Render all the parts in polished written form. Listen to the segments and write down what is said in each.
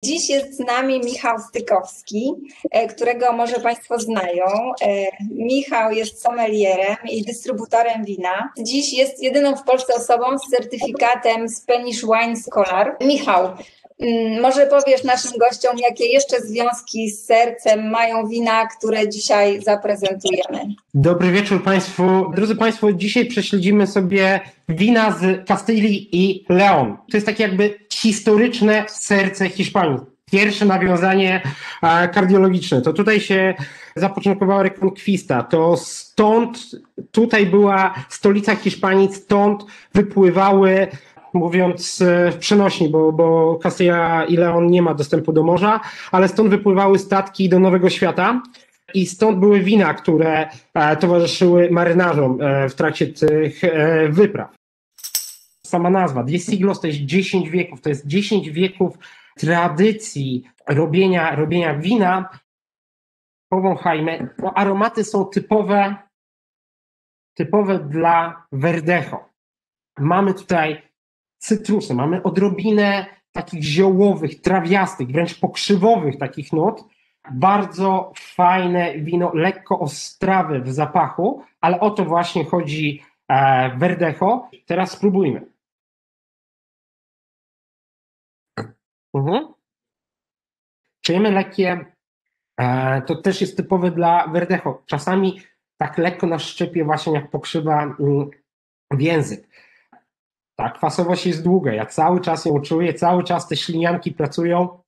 Dziś jest z nami Michał Stykowski, którego może Państwo znają. Michał jest sommelierem i dystrybutorem wina. Dziś jest jedyną w Polsce osobą z certyfikatem Spanish Wine Scholar. Michał, może powiesz naszym gościom, jakie jeszcze związki z sercem mają wina, które dzisiaj zaprezentujemy? Dobry wieczór Państwu. Drodzy Państwo, dzisiaj prześledzimy sobie wina z Kastylii i Leon. To jest takie jakby historyczne serce Hiszpanii. Pierwsze nawiązanie kardiologiczne. To tutaj się zapoczątkowała Reconquista. To stąd, tutaj była stolica Hiszpanii, stąd wypływały, mówiąc w przenośni, bo Kastylia i Leon nie ma dostępu do morza, ale stąd wypływały statki do Nowego Świata. I stąd były wina, które towarzyszyły marynarzom w trakcie tych wypraw. Sama nazwa, Diez Siglos, to jest 10 wieków, to jest 10 wieków tradycji robienia wina. Powąchajmy. No, aromaty są typowe dla Verdejo. Mamy tutaj cytrusy, mamy odrobinę takich ziołowych, trawiastych, wręcz pokrzywowych takich nut. Bardzo fajne wino, lekko ostrawe w zapachu, ale o to właśnie chodzi Verdejo. Teraz spróbujmy. Czujemy lekkie, to też jest typowe dla Verdejo. Czasami tak lekko nas szczepie właśnie jak pokrzywa w język. Ta kwasowość jest długa, ja cały czas ją czuję, cały czas te ślinianki pracują.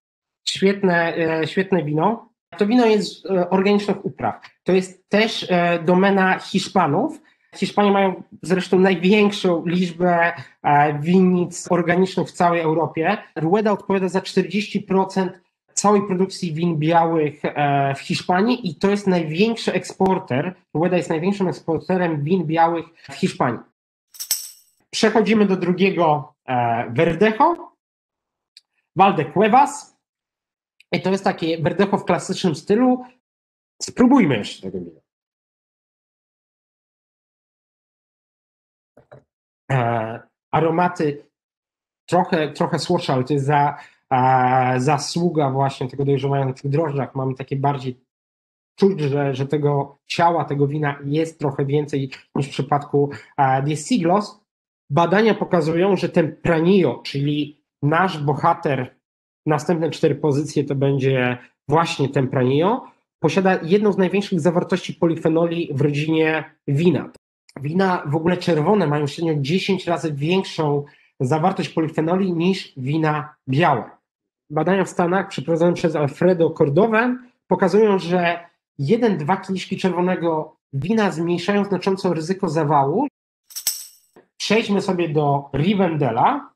Świetne wino. To wino jest z organicznych upraw. To jest też domena Hiszpanów. Hiszpanie mają zresztą największą liczbę winnic organicznych w całej Europie. Rueda odpowiada za 40% całej produkcji win białych w Hiszpanii i to jest największy eksporter. Rueda jest największym eksporterem win białych w Hiszpanii. Przechodzimy do drugiego Verdejo, Valdecuevas. I to jest takie Verdejo w klasycznym stylu. Spróbujmy jeszcze tego wina. Aromaty trochę słodsze, ale to jest zasługa właśnie tego dojrzewania na tych drożdżach. Mamy takie bardziej czuć, że tego ciała, tego wina jest trochę więcej niż w przypadku Diez Siglos. Badania pokazują, że Tempranillo, czyli nasz bohater, następne 4 pozycje to będzie właśnie Tempranillo, posiada jedną z największych zawartości polifenoli w rodzinie wina. Wina w ogóle czerwone mają średnio 10 razy większą zawartość polifenoli niż wina białe. Badania w Stanach przeprowadzone przez Alfredo Cordovę pokazują, że 1-2 kieliszki czerwonego wina zmniejszają znacząco ryzyko zawału. Przejdźmy sobie do Rivendella.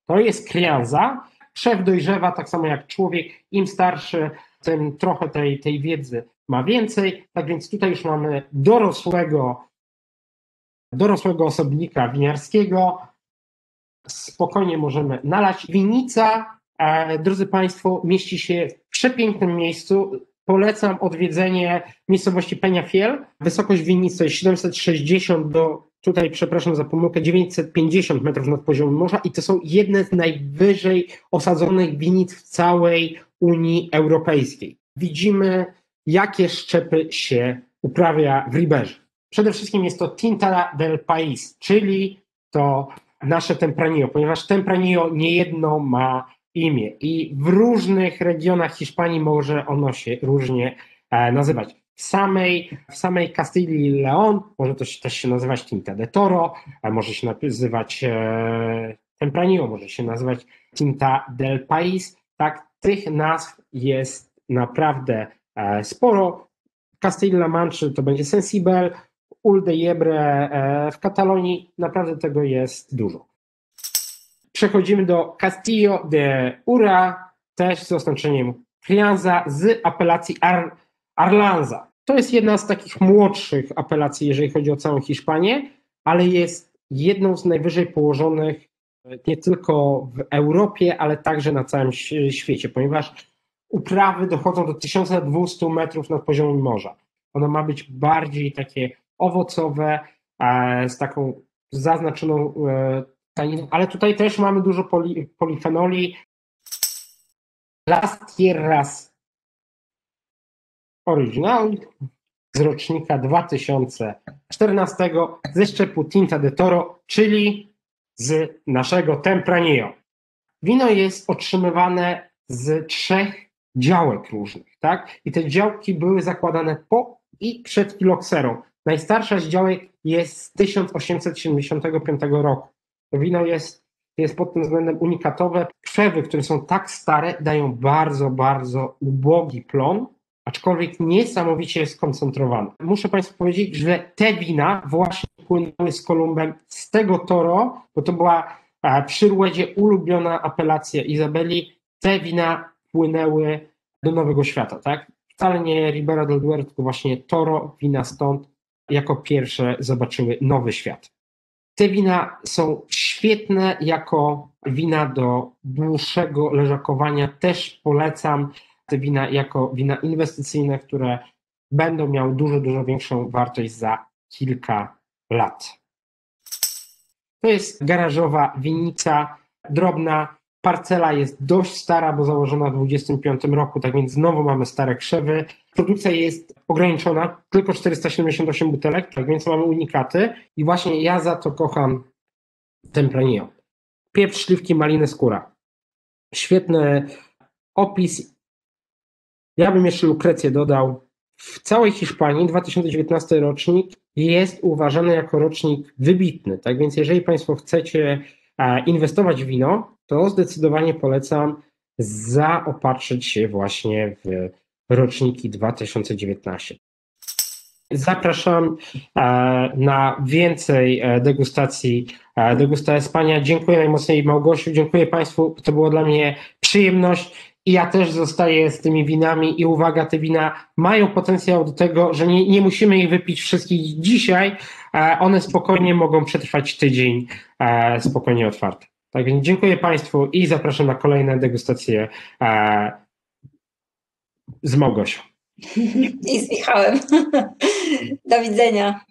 To jest Crianza. Krzew dojrzewa tak samo jak człowiek. Im starszy, tym trochę tej wiedzy ma więcej. Tak więc tutaj już mamy dorosłego osobnika winiarskiego. Spokojnie możemy nalać. Winnica, drodzy Państwo, mieści się w przepięknym miejscu. Polecam odwiedzenie miejscowości Peñafiel. Wysokość winnicy to jest 760 tutaj przepraszam za pomyłkę, 950 metrów nad poziomem morza i to są jedne z najwyżej osadzonych winnic w całej Unii Europejskiej. Widzimy, jakie szczepy się uprawia w Riberze. Przede wszystkim jest to Tinta del País, czyli to nasze Tempranillo, ponieważ Tempranillo niejedno ma imię i w różnych regionach Hiszpanii może ono się różnie nazywać. W samej Kastylii i Leon może to też się nazywać Tinta de Toro, może się nazywać Tempranillo, może się nazywać Tinta del País. Tak, tych nazw jest naprawdę sporo. Castilla Mancha to będzie Sensibel, Ul de Yebre w Katalonii, naprawdę tego jest dużo. Przechodzimy do Castillo de Ura, też z oznaczeniem Crianza z apelacji Arlanza. To jest jedna z takich młodszych apelacji, jeżeli chodzi o całą Hiszpanię, ale jest jedną z najwyżej położonych nie tylko w Europie, ale także na całym świecie, ponieważ uprawy dochodzą do 1200 metrów nad poziomem morza. Ono ma być bardziej takie owocowe, z taką zaznaczoną taniną, ale tutaj też mamy dużo polifenoli. Las Tierras Original z rocznika 2014 ze szczepu Tinta de Toro, czyli z naszego Tempranillo. Wino jest otrzymywane z 3 działek różnych, tak? I te działki były zakładane po i przed filokserą. Najstarsza z działek jest z 1875 roku. To wino jest pod tym względem unikatowe. Krzewy, które są tak stare, dają bardzo, bardzo ubogi plon, aczkolwiek niesamowicie skoncentrowane. Muszę Państwu powiedzieć, że te wina właśnie płynęły z Kolumbem z tego Toro, bo to była przy Ruedzie ulubiona apelacja Izabeli. Te wina płynęły do Nowego Świata, tak? Wcale nie Ribera del Duero, tylko właśnie Toro, wina stąd jako pierwsze zobaczyły Nowy Świat. Te wina są świetne jako wina do dłuższego leżakowania. Też polecam te wina jako wina inwestycyjne, które będą miały dużo, dużo większą wartość za kilka lat. To jest garażowa winnica, drobna. Parcela jest dość stara, bo założona w 25 roku, tak więc znowu mamy stare krzewy. Produkcja jest ograniczona, tylko 478 butelek, tak więc mamy unikaty i właśnie ja za to kocham Tempranillo. Pieprz, śliwki, maliny, skóra. Świetny opis. Ja bym jeszcze lukrecję dodał. W całej Hiszpanii 2019 rocznik jest uważany jako rocznik wybitny, tak więc jeżeli Państwo chcecie inwestować w wino, to zdecydowanie polecam zaopatrzyć się właśnie w roczniki 2019. Zapraszam na więcej degustacji Degusta Espania. Dziękuję najmocniej Małgosiu, dziękuję Państwu, to było dla mnie przyjemność i ja też zostaję z tymi winami i uwaga, te wina mają potencjał do tego, że nie musimy ich wypić wszystkich dzisiaj, one spokojnie mogą przetrwać tydzień spokojnie otwarte. Tak więc dziękuję Państwu i zapraszam na kolejne degustacje z Małgosią. I z Michałem. Do widzenia.